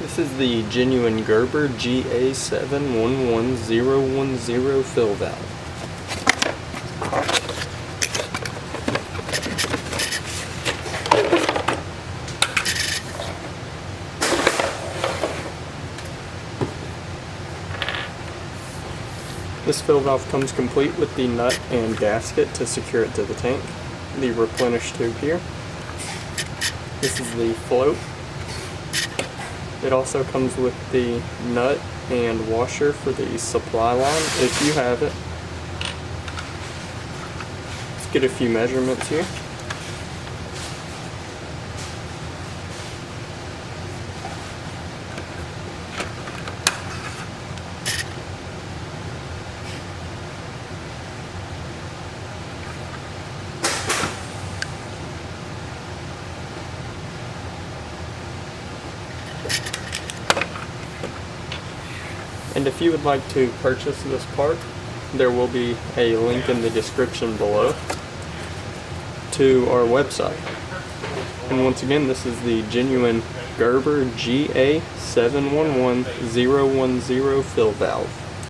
This is the genuine Gerber GA711010 fill valve. This fill valve comes complete with the nut and gasket to secure it to the tank, the replenish tube here. This is the float. It also comes with the nut and washer for the supply line, if you have it. Let's get a few measurements here. And if you would like to purchase this part, there will be a link in the description below to our website. And once again, this is the genuine Gerber GA711010 fill valve.